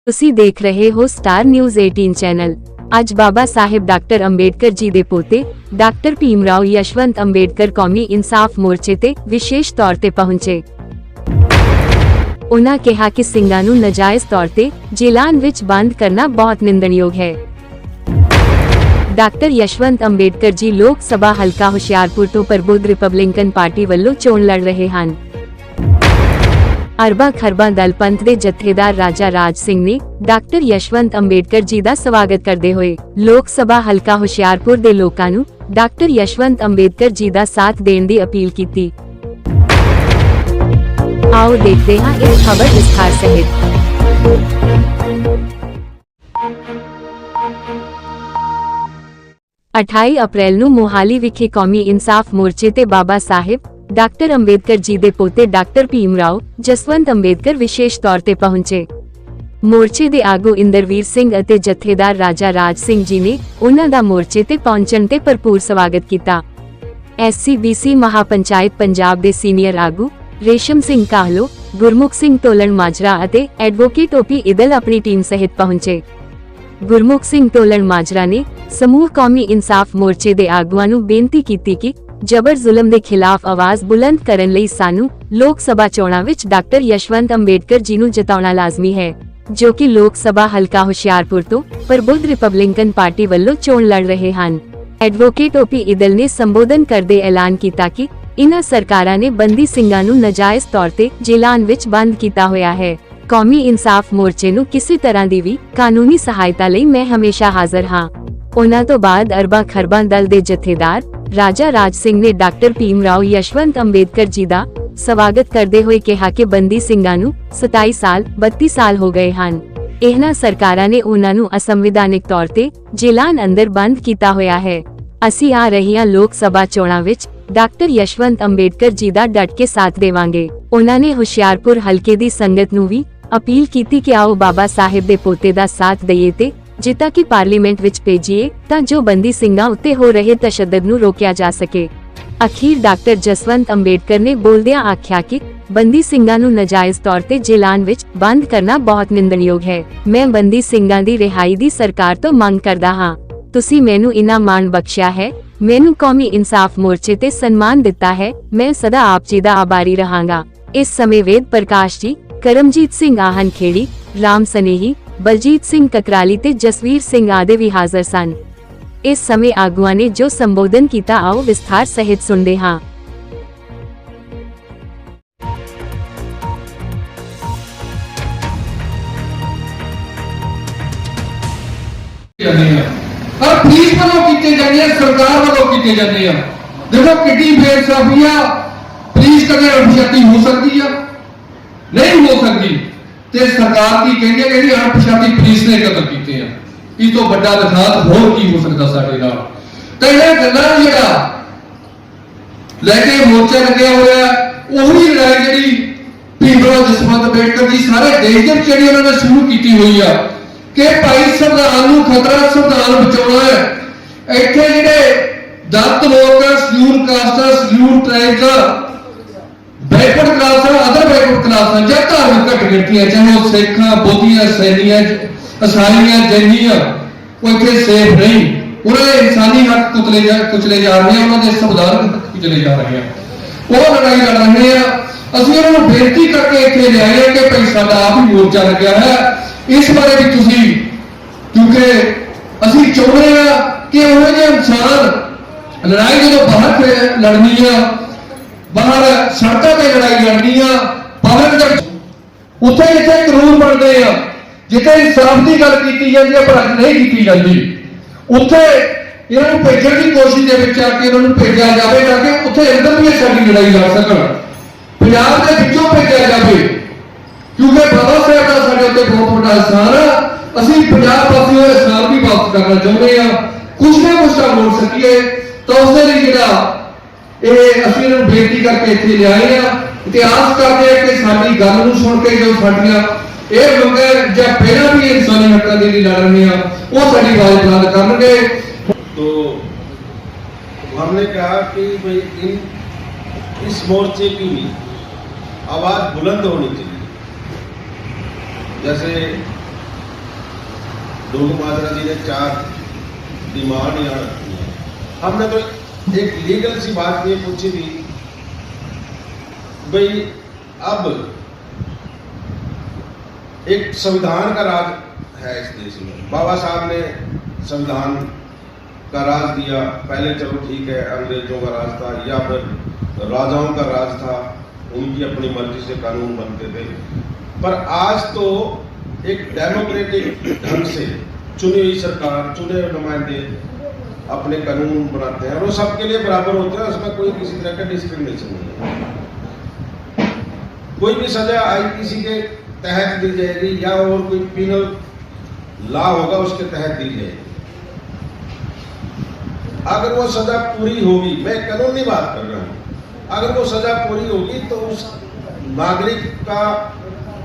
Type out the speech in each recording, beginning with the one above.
ਤੁਸੀਂ ਦੇਖ ਰਹੇ ਹੋ ਸਟਾਰ ਨਿਊਜ਼ 18 ਚੈਨਲ। ਅੱਜ ਬਾਬਾ ਸਾਹਿਬ ਡਾਕਟਰ ਅੰਬੇਡਕਰ ਜੀ ਦੇ ਪੋਤੇ ਡਾਕਟਰ ਭੀਮਰਾਓ ਯਸ਼ਵੰਤ ਅੰਬੇਡਕਰ ਕੌਮੀ ਇਨਸਾਫ ਮੋਰਚੇ ਤੇ ਵਿਸ਼ੇਸ਼ ਤੌਰ ਤੇ ਪਹੁੰਚੇ। ਉਨ੍ਹਾਂ ਕਿਹਾ ਕਿ ਸਿੰਘਾਂ ਨੂੰ ਨਜਾਇਜ਼ ਤੌਰ ਤੇ ਜੇਲ੍ਹਾਂ ਵਿੱਚ ਬੰਦ ਕਰਨਾ ਬਹੁਤ ਨਿੰਦਣਯੋਗ ਹੈ। ਡਾਕਟਰ ਯਸ਼ਵੰਤ ਅੰਬੇਡਕਰ ਜੀ ਲੋਕ ਸਭਾ ਹਲਕਾ ਹੁਸ਼ਿਆਰਪੁਰ ਤੋਂ ਪ੍ਰਬੁੱਧ ਰਿਪਬਲਿਕਨ ਪਾਰਟੀ ਵੱਲੋਂ ਚੋਣ ਲੜ ਰਹੇ ਹਨ। ਅਰਬਾਂ ਖਰਬਾਂ ਦਲ ਪੰਥ ਦੇ ਜਥੇਦਾਰ ਰਾਜਾ ਰਾਜ ਸਿੰਘ ਨੇ ਡਾਕਟਰ ਯਸ਼ਵੰਤ ਅੰਬੇਡਕਰ ਜੀ ਦਾ ਸਵਾਗਤ ਕਰਦੇ ਹੋਏ ਲੋਕ ਸਭਾ ਹਲਕਾ ਹੁਸ਼ਿਆਰਪੁਰ ਦੇ ਲੋਕਾਂ ਨੂੰ ਡਾਕਟਰ ਯਸ਼ਵੰਤ ਅੰਬੇਡਕਰ ਜੀ ਦਾ ਸਾਥ ਦੇਣ ਦੀ ਅਪੀਲ ਕੀਤੀ। आओ देखते हैं इस खबर विस्तार सहित। 28 अप्रैल ਨੂੰ ਮੋਹਾਲੀ ਵਿਖੇ ਕੌਮੀ ਇਨਸਾਫ ਮੋਰਚੇ ਤੇ ਬਾਬਾ ਸਾਹਿਬ ਡਾਕਟਰ ਅੰਬੇਡਕਰ ਜੀ ਦੇ ਪੋਤੇ ਡਾਕਟਰ ਭੀਮਰਾਓ ਜਸਵੰਤ ਅੰਬੇਡਕਰ ਵਿਸ਼ੇਸ਼ ਤੌਰ ਤੇ ਪਹੁੰਚੇ। ਮੋਰਚੇ ਦੇ ਆਗੂ ਇੰਦਰਵੀਰ ਸਿੰਘ ਅਤੇ ਜਥੇਦਾਰ ਰਾਜਾ ਰਾਜ ਸਿੰਘ ਜੀ ਨੇ ਉਹਨਾਂ ਦਾ ਮੋਰਚੇ ਤੇ ਪਹੁੰਚਣ ਤੇ ਭਰਪੂਰ ਸਵਾਗਤ ਕੀਤਾ। SCBC ਮਹਾਪੰਚਾਇਤ ਪੰਜਾਬ ਦੇ ਸੀਨੀਅਰ ਆਗੂ रेशम सिंह काहलो, गुरमुख सिंह तोलन माजरा ਅਤੇ ਐਡਵੋਕੇਟ OP इदल अपनी टीम सहित पहुंचे। गुरमुख सिंह तोलन माजरा ने समूह कौमी इंसाफ मोर्चे ਦੇ ਆਗੂਆਂ ਨੂੰ ਬੇਨਤੀ ਕੀਤੀ ਕਿ ਜਬਰ ਜ਼ੁਲਮ ਦੇ ਖਿਲਾਫ ਆਵਾਜ਼ ਬੁਲੰਦ ਕਰਨ ਲਈ ਸਾਨੂੰ ਲੋਕ ਸਭਾ ਚੋਣਾਂ ਵਿੱਚ ਡਾਕਟਰ ਯਸ਼ਵੰਤ ਅੰਬੇਡਕਰ ਜੀ ਨੂੰ ਜਿਤਾਉਣਾ ਲਾਜ਼ਮੀ ਹੈ, ਜੋ ਕਿ ਲੋਕ ਸਭਾ ਹਲਕਾ ਹੁਸ਼ਿਆਰਪੁਰ ਤੋਂ ਪ੍ਰਬੁੱਧ ਰਿਪਬਲਿਕਨ ਪਾਰਟੀ ਵੱਲੋਂ ਚੋਣ ਲੜ ਰਹੇ ਹਨ। ਐਡਵੋਕੇਟ OP इदल ਨੇ ਸੰਬੋਧਨ ਕਰਦੇ ਐਲਾਨ ਕੀਤਾ ਕਿ ਇਨ੍ਹਾਂ ਸਰਕਾਰਾਂ ਨੇ ਬੰਦੀ ਸਿੰਘਾਂ ਨੂੰ ਨਜਾਇਜ਼ ਤੌਰ ਤੇ ਜੇਲ੍ਹਾਂ ਵਿੱਚ ਬੰਦ ਕੀਤਾ ਹੋਇਆ ਹੈ। ਕੌਮੀ ਇਨਸਾਫ ਮੋਰਚੇ ਨੂੰ ਕਿਸੇ ਤਰ੍ਹਾਂ ਦੀ ਵੀ ਕਾਨੂੰਨੀ ਸਹਾਇਤਾ ਲਈ ਮੈਂ ਹਮੇਸ਼ਾ ਹਾਜ਼ਰ ਹਾਂ। ਉਹਨਾਂ ਤੋਂ ਬਾਅਦ ਅਰਬਾਂ ਖਰਬਾਂ ਦਲ ਦੇ ਜਥੇਦਾਰ ਰਾਜਾ ਰਾਜ ਸਿੰਘ ਨੇ ਡਾਕਟਰ ਭੀਮਰਾਓ ਯਸ਼ਵੰਤ ਅੰਬੇਡਕਰ ਜੀ ਦਾ ਸਵਾਗਤ ਕਰਦੇ ਹੋਏ ਕਿਹਾ ਕਿ ਬੰਦੀ ਸਿੰਘਾਂ ਨੂੰ 27 ਸਾਲ 32 ਸਾਲ ਹੋ ਗਏ ਹਨ। ਇਹਨਾਂ ਸਰਕਾਰਾਂ ਨੇ ਉਹਨਾਂ ਨੂੰ ਅਸੰਵਿਧਾਨਿਕ ਤੌਰ ਤੇ ਜੇਲ੍ਹਾਂ ਅੰਦਰ ਬੰਦ ਕੀਤਾ ਹੋਇਆ ਹੈ। ਅਸੀਂ ਆ ਰਹੀਆਂ ਲੋਕ ਸਭਾ ਚੋਣਾਂ ਵਿੱਚ ਡਾਕਟਰ ਯਸ਼ਵੰਤ ਅੰਬੇਡਕਰ ਜੀ ਦਾ ਡਟ ਕੇ ਸਾਥ ਦੇਵਾਂਗੇ। ਉਹਨਾਂ ਨੇ ਹੁਸ਼ਿਆਰਪੁਰ ਹਲਕੇ ਦੀ ਸੰਗਤ ਨੂੰ ਵੀ ਅਪੀਲ ਕੀਤੀ ਕਿ ਆਓ ਬਾਬਾ ਸਾਹਿਬ ਦੇ ਪੋਤੇ ਦਾ ਸਾਥ ਦਈਏ ਤੇ ਜਿੱਤਾ ਕਿ ਪਾਰਲੀਮੈਂਟ ਵਿੱਚ ਭੇਜੀਏ ਤਾਂ ਜੋ ਬੰਦੀ ਸਿੰਘਾਂ ਉੱਤੇ ਹੋ ਰਹੇ ਤਸ਼ੱਦਦ ਨੂੰ ਰੋਕਿਆ ਜਾ ਸਕੇ। ਅਖੀਰ ਡਾਕਟਰ ਜਸਵੰਤ ਅੰਬੇਡਕਰ ਨੇ ਬੋਲਦਿਆਂ ਆਖਿਆ ਕਿ ਬੰਦੀ ਸਿੰਘਾਂ ਨੂੰ ਨਜਾਇਜ਼ ਤੌਰ ਤੇ ਜੇਲ੍ਹਾਂ ਵਿੱਚ ਬੰਦ ਕਰਨਾ ਬਹੁਤ ਨਿੰਦਣਯੋਗ ਹੈ। ਮੈਂ ਬੰਦੀ ਸਿੰਘਾਂ ਦੀ ਰਿਹਾਈ ਦੀ ਸਰਕਾਰ ਤੋਂ ਮੰਗ ਕਰਦਾ ਹਾਂ। ਤੁਸੀਂ ਮੈਨੂੰ ਇਨਾ ਮਾਣ ਬਖਸ਼ਿਆ ਹੈ, ਮੈਨੂੰ ਕੌਮੀ ਇਨਸਾਫ ਮੋਰਚੇ ਤੇ ਸਨਮਾਨ ਦਿੱਤਾ ਹੈ, ਮੈਂ ਸਦਾ ਆਪ ਜੀ ਦਾ ਆਭਾਰੀ ਰਹਾਂਗਾ। ਇਸ ਸਮੇਂ ਵੇਦ ਪ੍ਰਕਾਸ਼ ਜੀ, ਕਰਮਜੀਤ ਸਿੰਘ ਆਹਨ ਖੇੜੀ, ਰਾਮ ਸਨੇਹੀ, ਬਲਜੀਤ ਸਿੰਘ ਕਕਰਾਲੀ ਤੇ ਜਸਵੀਰ ਸਿੰਘ ਆਦਿ ਵੀ ਹਾਜ਼ਰ ਸਨ। ਇਸ ਸਮੇਂ ਆਗੂਆਂ ਨੇ ਜੋ ਸੰਬੋਧਨ ਕੀਤਾ ਆਓ ਵਿਸਥਾਰ ਸਹਿਤ ਸੁਣਦੇ ਹਾਂ। और फीस वालों कीते जाने सरकार वालों कीते जाने। देखो कितनी बेइंसाफी है। पुलिस कदे अणपछाती हो सकती है, नहीं हो सकती। ते सरकार की कहनी है कि अणपछाती पुलिस ने कदम कीते हैं। इस तो बड़ा दिखात होर की हो सकता साडे नाल। ते इह गल्लां जेड़ा लेके मोर्चा लग्या होया ओही लड़ाई जेड़ी भीमराव जसवंत अंबेडकर जी सारे देश दे विच जेड़ी उन्होंने शुरू कीती हुई है कि भाई संविधान नूं खतरा, संविधान बचाउणा है। इत्थे जिहड़े दलित लोग, schedule caste, schedule tribes, backward class, other backward class ਜਾਂ धार्मिक घट गिणतियां चाहे वो सिख, बोधियां, सैनियां, ईसाइयां, जैनियां, वो इत्थे सेफ नहीं। उन्होंने इंसानी हक कुचले जा रहे हैं, उन्होंने संविधान हक कुचले जा रहे हैं। वो लड़ाई लड़ रहे हैं। ਅਸੀਂ ਉਹਨਾਂ ਨੂੰ ਬੇਨਤੀ ਕਰਕੇ ਇੱਥੇ ਲਿਆਏ ਹਾਂ ਕਿ ਭਾਈ ਸਾਡਾ ਆਪ ਹੀ ਮੋਰਚਾ ਲੱਗਿਆ ਹੈ। ਇਸ ਬਾਰੇ ਵੀ ਤੁਸੀਂ, ਕਿਉਂਕਿ ਅਸੀਂ ਚਾਹੁੰਦੇ ਹਾਂ ਕਿ ਉਹ ਜਿਹੇ ਇਨਸਾਨ ਲੜਾਈ ਜਦੋਂ ਬਾਹਰ ਲੜਨੀ ਆ, ਬਾਹਰ ਸੜਕਾਂ ਤੇ ਲੜਾਈ ਲੜਨੀ ਆ, ਬਾਹਰ ਉੱਥੇ ਜਿੱਥੇ ਕਾਨੂੰਨ ਬਣਦੇ ਆ, ਜਿੱਥੇ ਇਨਸਾਫ ਦੀ ਗੱਲ ਕੀਤੀ ਜਾਂਦੀ ਹੈ ਪਰ ਨਹੀਂ ਕੀਤੀ ਜਾਂਦੀ, ਉੱਥੇ ਇਹਨਾਂ ਨੂੰ ਭੇਜਣ ਦੀ ਕੋਸ਼ਿਸ਼ ਦੇ ਵਿੱਚ ਆ ਕੇ ਇਹਨਾਂ ਨੂੰ ਭੇਜਿਆ ਜਾਵੇ ਤਾਂ ਕਿ ਉੱਥੇ ਅੰਦਰ ਵੀ ਸਾਡੀ ਲੜਾਈ ਲੜ ਸਕਣ, ਪੰਜਾਬ ਦੇ ਵਿੱਚੋਂ ਭੇਜਿਆ ਜਾਵੇ। क्योंकि बाबा साहब का साडे उत्ते बहुत बड़ा एहसान है। ਅਸੀਂ ਪੰਜਾਬ ਵਾਸੀਆਂ ਦਾ एहसान भी वापस करना चाਹੁੰਦੇ ਆ। कुछ ना कुछ ਤਾਂ ਬੋਲ ਸਕੀਏ ਤਾਂ ਉਸ ਦੇ ਲਈ ਜਿਹੜਾ ਇਹ ਅਸੀਂ ਇਹਨਾਂ ਨੂੰ ਬੇਨਤੀ ਕਰਕੇ ਇੱਥੇ ਲਿਆਏ ਆ। ਇਤਿਹਾਸ ਕਰਦੇ ਆ ਕਿ ਸਾਡੀ ਗੱਲ ਨੂੰ ਸੁਣ ਕੇ ਜੋ ਸਾਡੀਆਂ ਇਹ ਲੋਕ ਜਾਂ ਪਹਿਲਾਂ ਵੀ ਇਨਸਾਨੀ ਹੱਕਾਂ ਦੇ ਲਈ ਲੜ ਰਹੇ ਆ ਉਹ ਸਾਡੀ ਆਵਾਜ਼ ਬੁਲੰਦ ਕਰਨਗੇ। तो हमने कहा कि भाई इस मोर्चे की आवाज बुलंद होनी चाहिए। जैसे डोलू माजरा जी ने 4 डिमांड यहाँ रखी है। हमने तो एक लीगल सी बात ये पूछी थी भाई, अब एक संविधान का राज है इस देश में, बाबा साहब ने संविधान का राज दिया। पहले चलो ठीक है, अंग्रेजों का राज था या फिर राजाओं का राज था, उनकी अपनी मर्जी से कानून बनते थे। पर आज तो एक डेमोक्रेटिक ढंग से चुनी हुई सरकार, चुने हुए नुमाइंदे अपने कानून बनाते हैं और वो सबके लिए बराबर होते हैं, उसमें कोई किसी तरह का डिस्क्रिमिनेशन नहीं है। कोई भी सजा आईपीसी के तहत दी जाएगी या और कोई पीनल लॉ होगा उसके तहत दी जाएगी। अगर वो सजा पूरी होगी, मैं कानूनी बात कर रहा हूं, अगर वो सजा पूरी होगी तो उस नागरिक का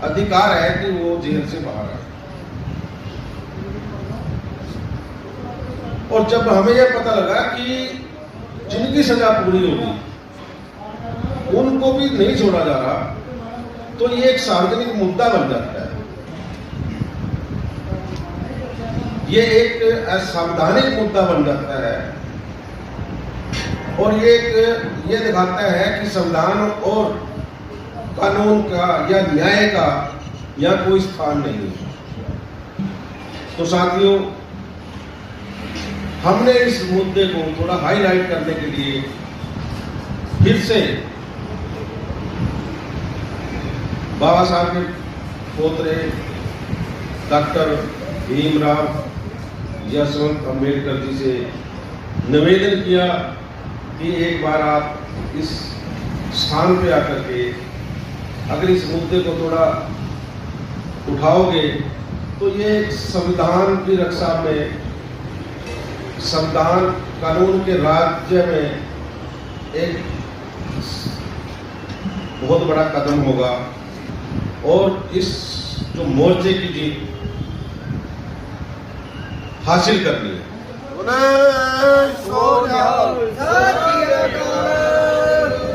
अधिकार है कि वो जेल से बाहर आए। और जब हमें यह पता लगा कि जिनकी सजा पूरी होगी उनको भी नहीं छोड़ा जा रहा, तो ये एक सार्वजनिक मुद्दा बन जाता है। ये एक असंवैधानिक मुद्दा बन जाता है और ये दिखाता है कि संविधान और कानून का या न्याय का या कोई स्थान नहीं है। तो साथियों, हमने इस मुद्दे को थोड़ा हाईलाइट करने के लिए फिर से बाबा साहब के पोतरे डॉक्टर भीमराव जसवंत अम्बेडकर जी से निवेदन किया कि एक बार आप इस स्थान पे आकर के अगर इस मुद्दे को थोड़ा उठाओगे तो ये संविधान की रक्षा में, संविधान कानून के राज्य में एक बहुत बड़ा कदम होगा और इस जो मोर्चे की जीत हासिल करनी है।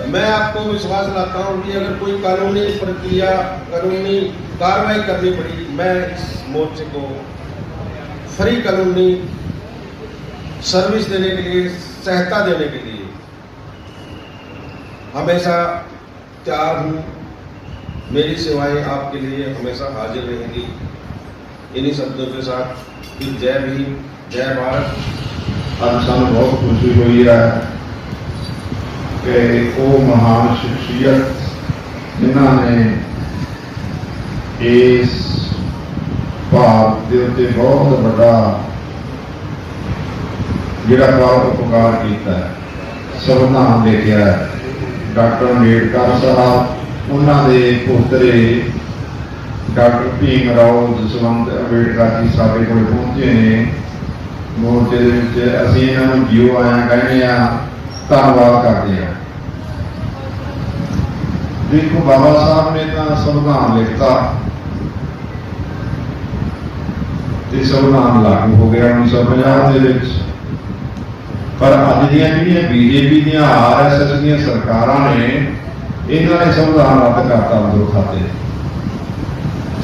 मैं आपको विश्वास दिलाता हूं कि अगर कोई कानूनी प्रक्रिया, कानूनी कार्रवाई करनी पड़ी, मैं इस मोर्चे को फ्री कानूनी सर्विस देने के लिए, सहायता देने के लिए हमेशा तैयार हूं। मेरी सेवाएं आपके लिए हमेशा हाजिर रहेंगी। इन्हीं शब्दों के साथ कि जय भीम, जय भारत। आज सानू बहुत खुशी हुई है कि वो महान शख्सियत जिन्होंने इस भारत के उत्ते बहुत बड़ा जिहड़ा उपकार किया है, संविधान लिखिया है, डॉक्टर अम्बेडकर साहब, उन्होंने पुत्रे डॉक्टर भीमराव जसवंत अम्बेडकर जी साडे कोल पहुंचे ने। मोर्चे के असीं इन्हां नूं जियो आया कहने आ, धन्नवाद करते हैं। देखो बाबा साहब ने तो संविधान लिखता, संविधान लागू हो गया 1950 पर अज दियां बीजेपी दियां RSS दियां सरकारां ने इन्होंने संविधान रद्द करता अंदरों खाते।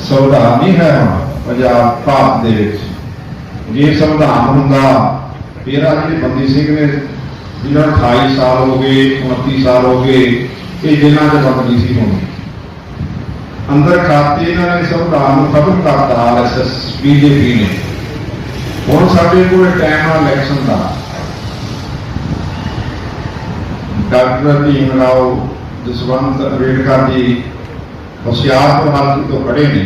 संविधान नहीं है हम पंजाब भारत दे विच। जे संविधान हुंदा फिर आज बंदी सिंह ने जिन्होंने 28 साल हो गए, 29 साल हो गए, ये जेलों से बंदी सी होनी अंदर खाते। इन्होंने संविधान खत्म करता RSS बीजेपी ने। हुण साडे कोल टाइम आ इलैक्शन का। डॉक्टर भीमराव जसवंत अम्बेडकर जी होशियारपुर हल्के तो खड़े ने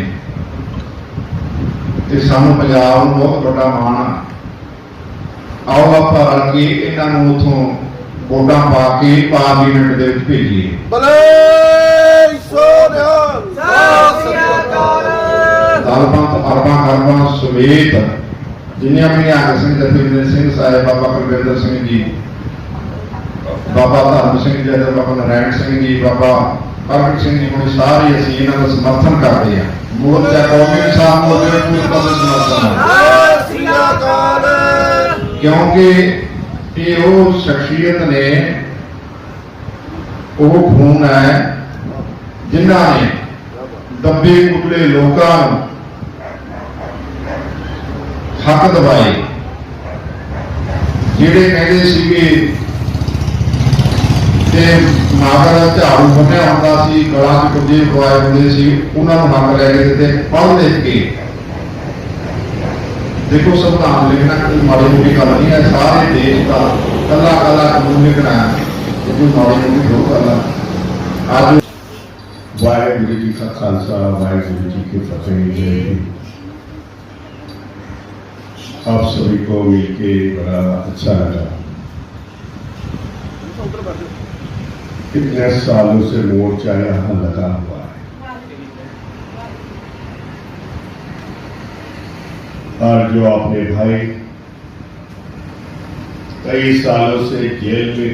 ते सानू पंजाब नूं बहुत बड़ा मान। आओ आप रल के इन्हां नूं उत्थों वोटां पा के पार्लीमेंट दे विच भेजीए। दलबंत अरबां खरबां समेत जिन्हें भी निहंग सिंह, जथेदार सिंह साहिब, बाबा कुलविंदर सिंह जी, बाबा धर्म सिंह जी, बाबा नारायण सिंह जी, बाबा प्रगट सिंह जी, हम सारे असीं इन्हां दा समर्थन करते हैं। मोर्चा कौमी किसान मोर्चे का पूरा समर्थन है, क्योंकि ये वो शख्सियत ने, वो खून है जिन्होंने दबे कुचले लोगों ਹੱਕ ਦਵਾਏ। ਜਿਹੜੇ ਕਹਿੰਦੇ ਸੀਗੇ ਤੇ ਮਗਰ ਝਾੜੂ ਬੰਨਿਆ ਹੁੰਦਾ ਸੀ, ਗਲਾਂ 'ਚ ਕੁੰਡੇ ਪਵਾਏ ਹੁੰਦੇ ਸੀ, ਉਹਨਾਂ ਨੂੰ ਹੱਕ ਲੈ ਕੇ ਦਿੱਤੇ। ਪੜ੍ਹ ਲਿਖ ਕੇ देखो संविधान लिखना कोई माड़ी मोटी गल नहीं है, सारे देश का कला कला कानून लिखना है, कोई माड़ी मोटी थोड़ी गल है। अज वाहेगुरू जी का खालसा वाहेगुरू जी की फतेह। आप सभी को मिलके बड़ा अच्छा लगा। कितने सालों से मोर्चा यहाँ लगा हुआ है। और जो अपने भाई कई सालों से जेल में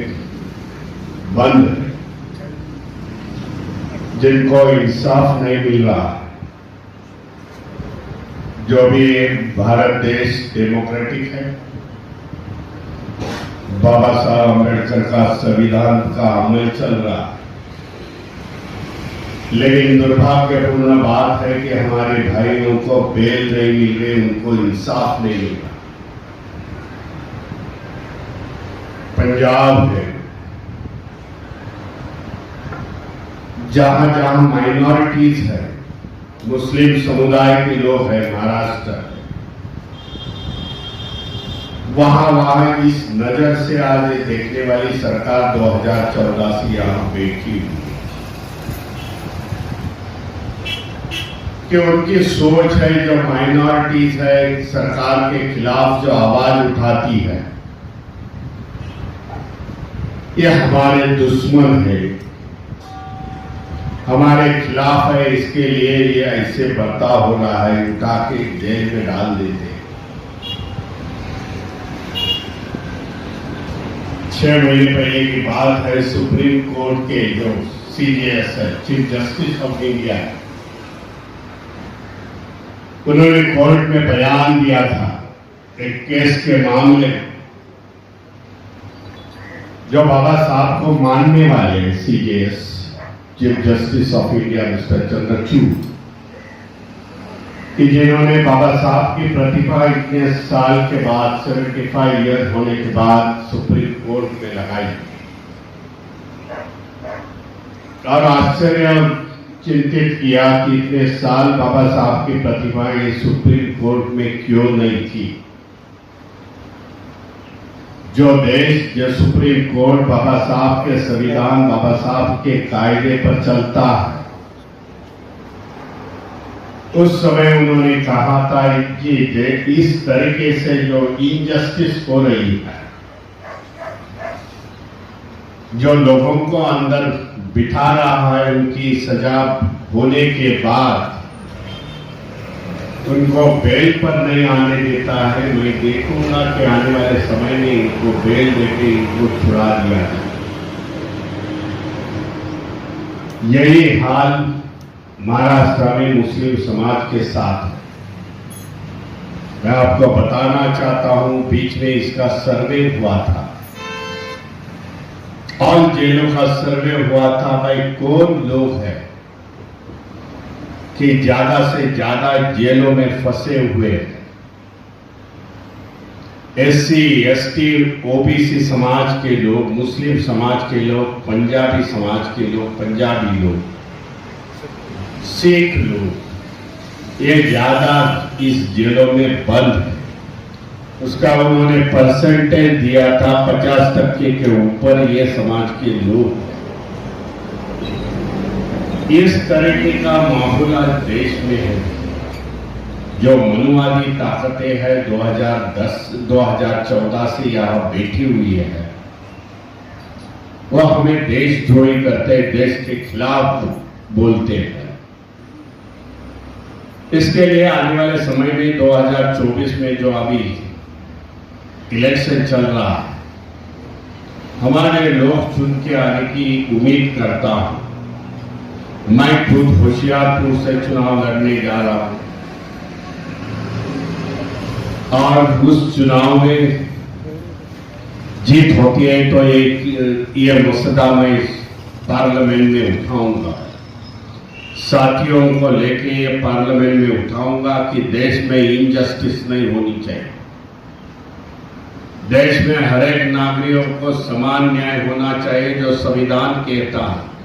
बंद है, जिनको इंसाफ नहीं मिल रहा, जो भी भारत देश डेमोक्रेटिक है, बाबा साहब अम्बेडकर का संविधान का अमल चल रहा है, लेकिन दुर्भाग्यपूर्ण बात है कि हमारे भाइयों को बेल नहीं मिल रही, उनको इंसाफ नहीं मिल रहा। पंजाब है, जहां जहां माइनॉरिटीज है, मुस्लिम समुदाय के लोग हैं, महाराष्ट्र वहां वहां इस नजर से आज देखने वाली सरकार 2014 से यहां बैठी हुई कि उनकी सोच है, जो माइनॉरिटीज है, सरकार के खिलाफ जो आवाज उठाती है, ये हमारे दुश्मन है, हमारे खिलाफ है, इसके लिए ये ऐसे बर्ताव हो रहा है, उठा के जेल में डाल देते हैं। 6 महीने पहले की बात है, सुप्रीम कोर्ट के जो CJS है, चीफ जस्टिस ऑफ इंडिया, उन्होंने कोर्ट में बयान दिया था एक केस के मामले में, जो बाबा साहब को मानने वाले CJS chief justice of India mister Chandrachud, कि जिन्होंने बाबा साहब की प्रतिभा इतने साल के बाद 75 ईयर होने के बाद सुप्रीम कोर्ट में लगाई, और आश्चर्य चिंतित किया कि इतने साल बाबा साहब की प्रतिभाएं सुप्रीम कोर्ट में क्यों नहीं थी। जो देश, जो सुप्रीम कोर्ट बाबा साहब के संविधान, बाबा साहब के कायदे पर चलता है, उस समय उन्होंने कहा था कि इस तरीके से जो इनजस्टिस हो रही है, जो लोगों को अंदर बिठा रहा है, उनकी सजा होने के बाद उनको बेल पर नहीं आने देता है, मैं देखूंगा कि आने वाले समय में इनको बेल देके इनको छुड़ा दिया जाए। यही हाल महाराष्ट्र में मुस्लिम समाज के साथ है। मैं आपको बताना चाहता हूं, बीच में इसका सर्वे हुआ था, ऑल जेलों का सर्वे हुआ था, भाई कौन लोग हैं कि ज्यादा से ज्यादा जेलों में फंसे हुए हैं। SC, ST, OBC समाज के लोग, मुस्लिम समाज के लोग, पंजाबी समाज के लोग, पंजाबी लोग, सिख लोग, ये ज्यादा इस जेलों में बंद है। उसका उन्होंने परसेंटेज दिया था 50% के ऊपर ये समाज के लोग। इस तरीके का माहौल आज देश में है। जो मनुवादी ताकतें हैं 2014 से यहाँ बैठी हुई है, वह हमें देशद्रोही करते हैं, देश के खिलाफ बोलते हैं। इसके लिए आने वाले समय में 2024 में जो अभी इलेक्शन चल रहा है, हमारे लोग चुन के आने की उम्मीद करता हूं। मैं खुद होशियारपुर से चुनाव लड़ने जा रहा हूं और उस चुनाव में जीत होती है तो एक ये मसला मैं पार्लियामेंट में उठाऊंगा। साथियों को लेके ये पार्लियामेंट में उठाऊंगा कि देश में इनजस्टिस नहीं होनी चाहिए। देश में हर एक नागरिकों को समान न्याय होना चाहिए जो संविधान कहता है।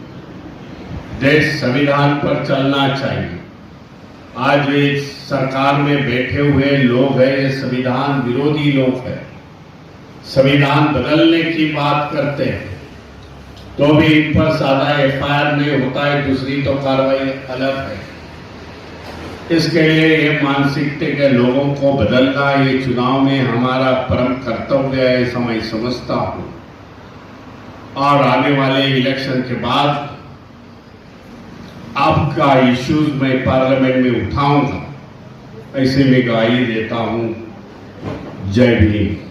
देश संविधान पर चलना चाहिए। आज भी सरकार में बैठे हुए लोग हैं, ये संविधान विरोधी लोग हैं, संविधान बदलने की बात करते हैं, तो भी इन पर सादा एफआईआर नहीं होता है, दूसरी तो कार्रवाई अलग है। इसके लिए ये मानसिकता के लोगों को बदलना ये चुनाव में हमारा परम कर्तव्य है, ऐसा मैं समझता हूं। और आने वाले इलेक्शन के बाद आपका इश्यूज मैं पार्लियामेंट में उठाऊंगा, ऐसे में गवाही देता हूं। जय भीम।